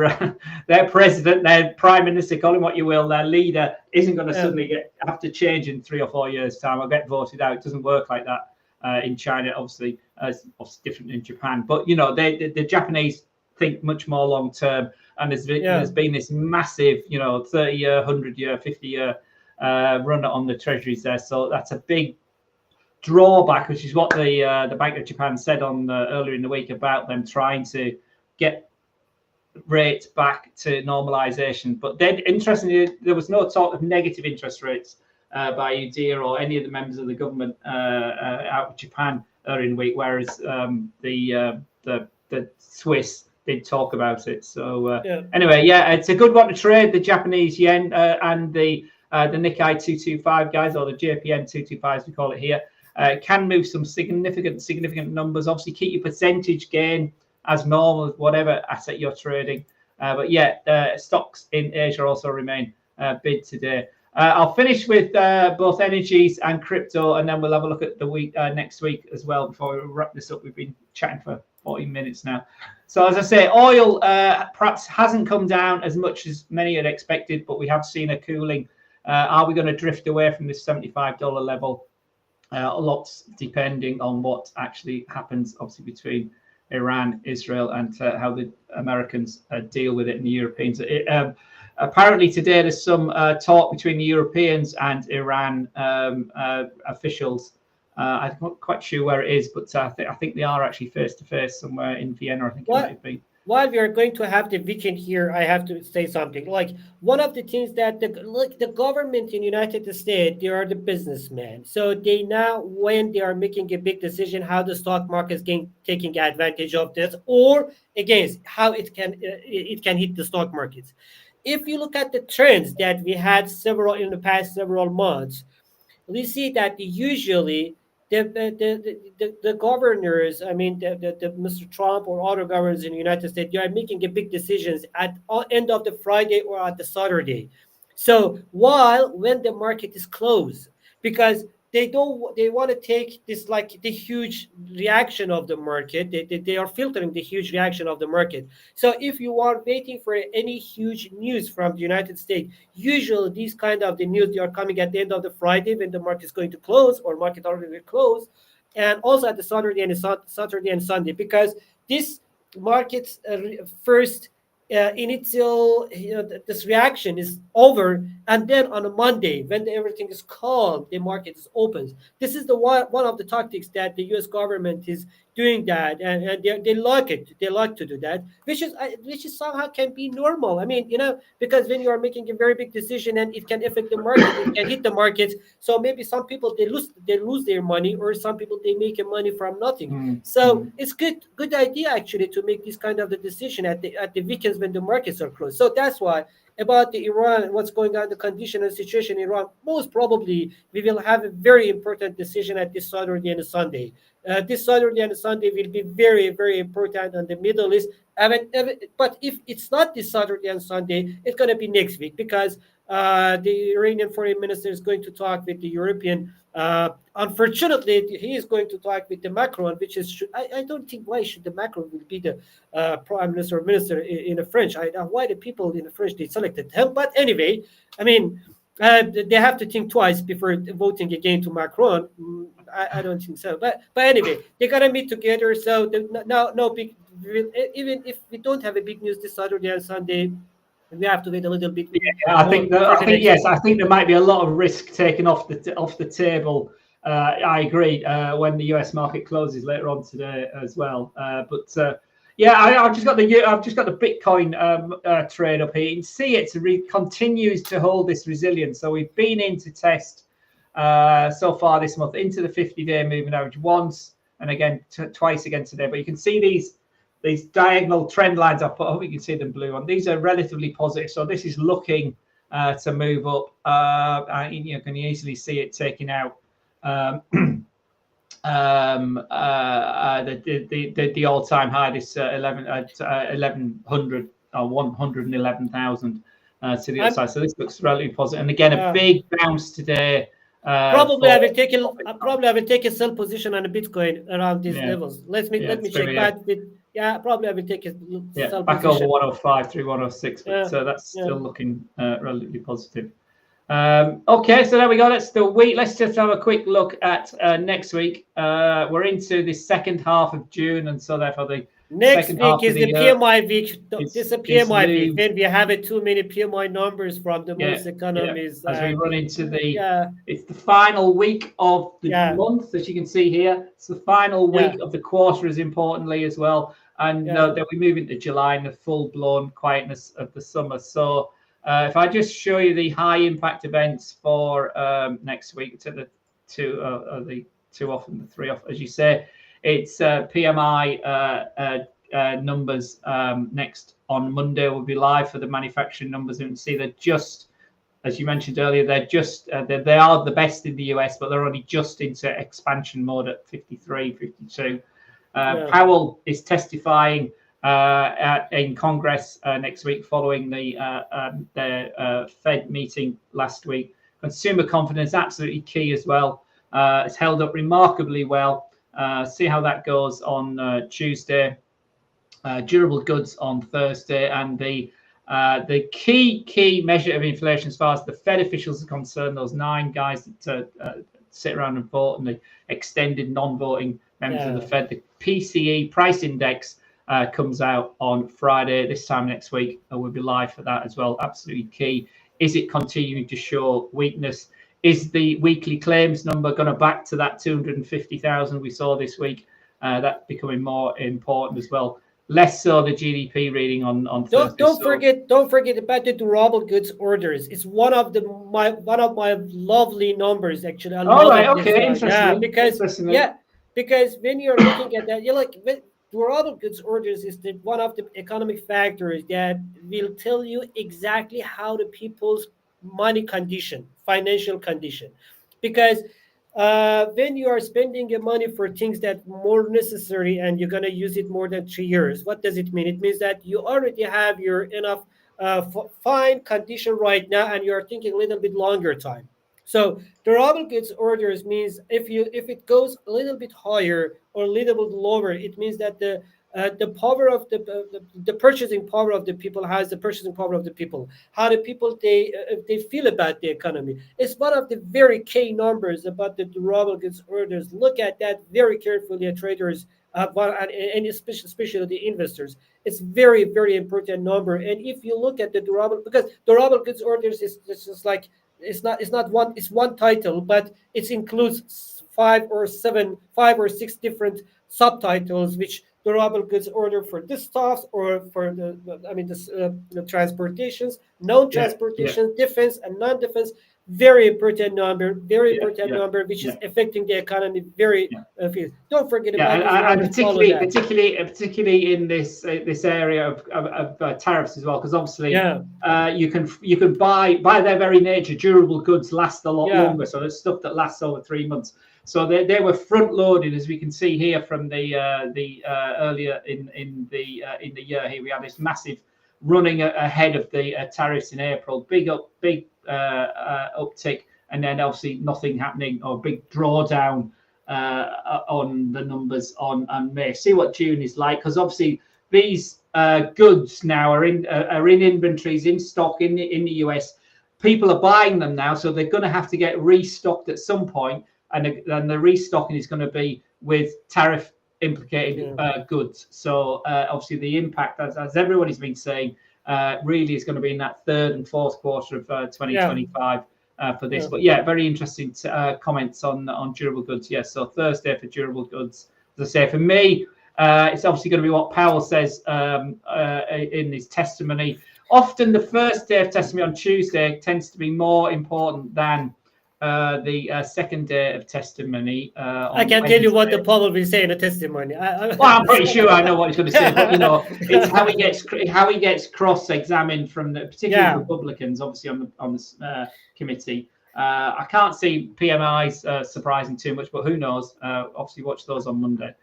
president, their prime minister, call him what you will, their leader isn't going to suddenly have to change in 3 or 4 years' time or get voted out. It doesn't work like that in China. Obviously, it's different in Japan. But the Japanese think much more long term, and there's been this massive 30-year, 100-year, 50-year run on the treasuries there. So that's a big drawback, which is what the Bank of Japan said on earlier in the week about them trying to get rates back to normalization. But then, interestingly, there was no talk of negative interest rates by UDIA or any of the members of the government out of Japan earlier in the week, whereas the Swiss did talk about it. So anyway, it's a good one to trade, the Japanese yen and the Nikkei 225 guys, or the JPN 225 as we call it here. Can move some significant numbers. Obviously, keep your percentage gain as normal, whatever asset you're trading. But stocks in Asia also remain bid today. I'll finish with both energies and crypto, and then we'll have a look at the week next week as well before we wrap this up. We've been chatting for 40 minutes now. So as I say, oil perhaps hasn't come down as much as many had expected, but we have seen a cooling. Are we going to drift away from this $75 level? Lots depending on what actually happens, obviously, between Iran, Israel, and how the Americans deal with it, and the Europeans. Apparently today there's some talk between the Europeans and Iran officials. I'm not quite sure where it is, but I think they are actually face to face somewhere in Vienna. I think it might be. While we are going to have the weekend here, I have to say something. Like, one of the things that the government in United States, they are the businessmen. So they now, when they are making a big decision, how the stock market is taking advantage of this, or against how it can hit the stock markets. If you look at the trends that we had in the past several months, we see that usually the governors, I mean, the Mr. Trump or other governors in the United States, they are making a big decisions at end of the Friday or at the Saturday. So when the market is closed, because they want to take this, like, the huge reaction of the market. They are filtering the huge reaction of the market. So if you are waiting for any huge news from the United States, usually these kind of the news, they are coming at the end of the Friday when the market is going to close, or market already closed, and also at the Saturday and Sunday, because this market's first initial this reaction is over, and then on a Monday, when everything is calm, the market is open. This is the one of the tactics that the U.S. government is doing, that, and they like it. They like to do that, which is somehow can be normal. I mean, because when you are making a very big decision and it can affect the market, it can hit the market. So maybe some people they lose their money, or some people they make money from nothing. So it's good idea actually to make this kind of the decision at the weekends when the markets are closed. So that's why about the Iran, what's going on, the condition and situation in Iran, most probably we will have a very important decision at this Saturday and Sunday. This Saturday and Sunday will be very, very important on the Middle East. But if it's not this Saturday and Sunday, it's going to be next week, because the Iranian foreign minister is going to talk with the European. Unfortunately, he is going to talk with the Macron, which is, I don't think why should the Macron will be the prime minister or minister in the French. Why the people in the French, they selected him. But anyway, I mean, they have to think twice before voting again to Macron. I don't think so. But anyway, they gotta meet together. So no big. Even if we don't have a big news this Saturday and Sunday, we have to wait a little bit. Yeah, I think there might be a lot of risk taken off the table. I agree. When the US market closes later on today as well. I've just got the Bitcoin trade up here. You can see it continues to hold this resilience. So we've been into test so far this month into the 50-day moving average once, and again twice again today. But you can see these diagonal trend lines I put up. You can see them blue on. These are relatively positive. So this is looking to move up. You can easily see it taking out the all-time high, this 1100 or 111,000 to the upside. So this looks relatively positive. And again, a big bounce today. Probably I will take a sell position on a Bitcoin around these levels. Let me check that. Probably I will take a sell back position. over 105 through 106, but that's still looking relatively positive. Okay, so there we go. That's the week. Let's just have a quick look at next week. We're into the second half of June, and so therefore the next second week half is of the PMI week. This is a PMI week. When we have too many PMI numbers from the most economies. As we run into it's the final week of the month, as you can see here. It's the final week of the quarter, as importantly as well. And then we move into July and the full-blown quietness of the summer. So if I just show you the high impact events for next week, to the two off and the three off, as you say, it's PMI numbers next on Monday. Will be live for the manufacturing numbers, and you can see they're just, as you mentioned earlier, they're just they are the best in the US, but they're only just into expansion mode at 53, 52. Powell is testifying in Congress next week following the Fed meeting last week. Consumer confidence absolutely key as well. It's held up remarkably well. See how that goes on Tuesday. Durable goods on Thursday, and the key measure of inflation as far as the Fed officials are concerned, those 9 guys that sit around and vote, and the extended non-voting members of the Fed, the PCE price index comes out on Friday this time next week, and we'll be live for that as well. Absolutely key. Is it continuing to show weakness? Is the weekly claims number going to back to that 250,000 we saw this week? That's becoming more important as well. Less so the GDP reading on Thursday. Don't forget about the durable goods orders. It's one of my lovely numbers actually. All right, okay, interesting. Because when you're looking at that, you're like, durable goods orders is one of the economic factors that will tell you exactly how the people's money condition, financial condition, because when you are spending your money for things that more necessary and you're going to use it more than 3 years, what does it mean? It means that you already have your enough fine condition right now, and you're thinking a little bit longer time. So durable goods orders means if it goes a little bit higher or a little bit lower, it means that the power of the purchasing power of the people has the purchasing power of the people. How the people they feel about the economy. It's one of the very key numbers about the durable goods orders. Look at that very carefully, traders, and especially the investors. It's very, very important number. And if you look at the because durable goods orders is just like it's one title, but it includes 5 or 6 different subtitles, which durable goods order for the stuffs or for the transportations, non-transportation, defense and non-defense. Very important number, which is affecting the economy very. Don't forget about and particularly in this area of tariffs as well, because obviously you can buy their very nature, durable goods last a lot longer. So there's stuff that lasts over 3 months. So they were front loaded, as we can see here from the earlier in the year. Here we have this massive running ahead of the tariffs in April, big uptick, and then obviously nothing happening, or big drawdown on the numbers on May. See what June is like, because obviously these goods now are in inventories, in stock in the US. People are buying them now, so they're going to have to get restocked at some point, and the restocking is going to be with tariff implicated goods. So obviously the impact, as everybody's been saying, really is going to be in that third and fourth quarter of 2025 for this. But very interesting comments on durable goods. So Thursday for durable goods. As I say, for me, it's obviously going to be what Powell says in his testimony. Often the first day of testimony on Tuesday tends to be more important than the second day of testimony. I can't tell you what the Paul will be saying in the testimony. I'm pretty sure I know what he's going to say, but it's how he gets cross-examined from particularly Republicans, obviously on the committee. I can't see PMIs surprising too much, but who knows? Obviously, watch those on Monday.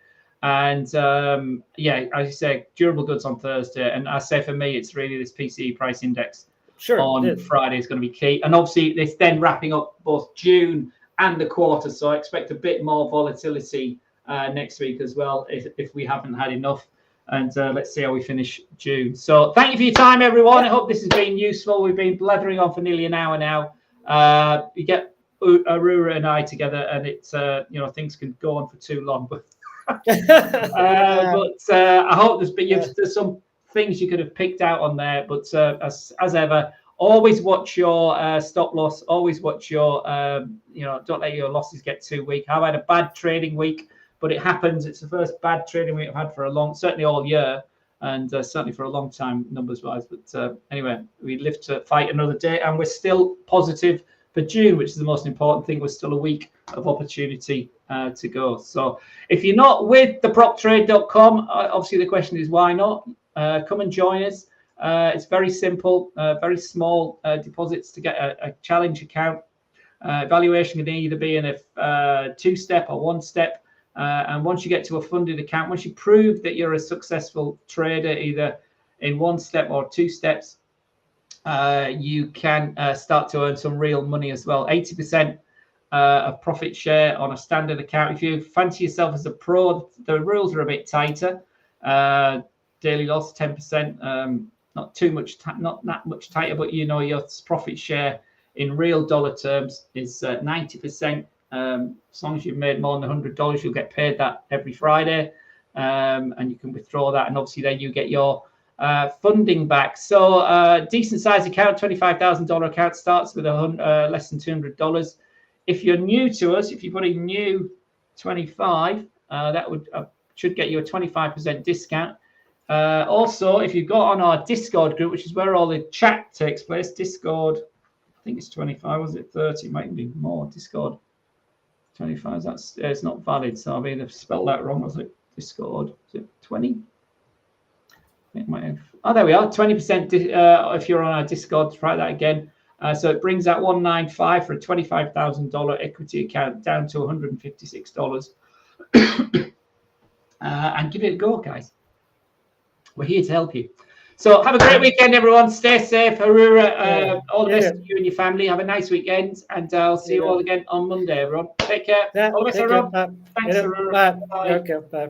And as you say, durable goods on Thursday, and I say for me, it's really this PCE price index on Friday is going to be key. And obviously, it's then wrapping up both June and the quarter. So I expect a bit more volatility next week as well, if we haven't had enough. And let's see how we finish June. So thank you for your time, everyone. I hope this has been useful. We've been blathering on for nearly an hour now. You get Aurora and I together, and it's things can go on for too long. But I hope there's some things you could have picked out on there. But as ever, always watch your stop loss. Always watch your don't let your losses get too weak. I had a bad trading week. But it happens. It's the first bad trading week I've had for certainly all year, and certainly for a long time numbers-wise. But anyway, we live to fight another day, and we're still positive for June, which is the most important thing. We're still a week of opportunity to go. So if you're not with theproptrade.com, obviously the question is why not? Come and join us. It's very simple, very small deposits to get a challenge account. Valuation can either be in a two-step or one-step. And once you get to a funded account, once you prove that you're a successful trader, either in one step or two steps, you can start to earn some real money as well. 80% of profit share on a standard account. If you fancy yourself as a pro, the rules are a bit tighter. Daily loss 10%, not too much, not that much tighter, but your profit share in real dollar terms is 90%. As long as you've made more than $100, you'll get paid that every Friday, and you can withdraw that. And obviously, then you get your funding back. So, decent size account, $25,000 account starts with less than $200. If you're new to us, if you put in new 25, that should get you a 25% discount. Also, if you go on our Discord group, which is where all the chat takes place, Discord, I think it's 25, was it 30? It might be more. Discord 25. It's not valid. So I mean, I've spelled that wrong. Was it Discord? Is it 20? It might have. Oh, there we are. 20% if you're on our Discord. Try that again. So it brings that 195 for a $25,000 equity account down to $156. And give it a go, guys. We're here to help you. So have a great weekend, everyone. Stay safe. Aurora, all the best to you and your family. Have a nice weekend, and I'll see you all again on Monday, everyone. Take care. All the best, everyone. Thanks, Aurora. Bye. Okay, bye.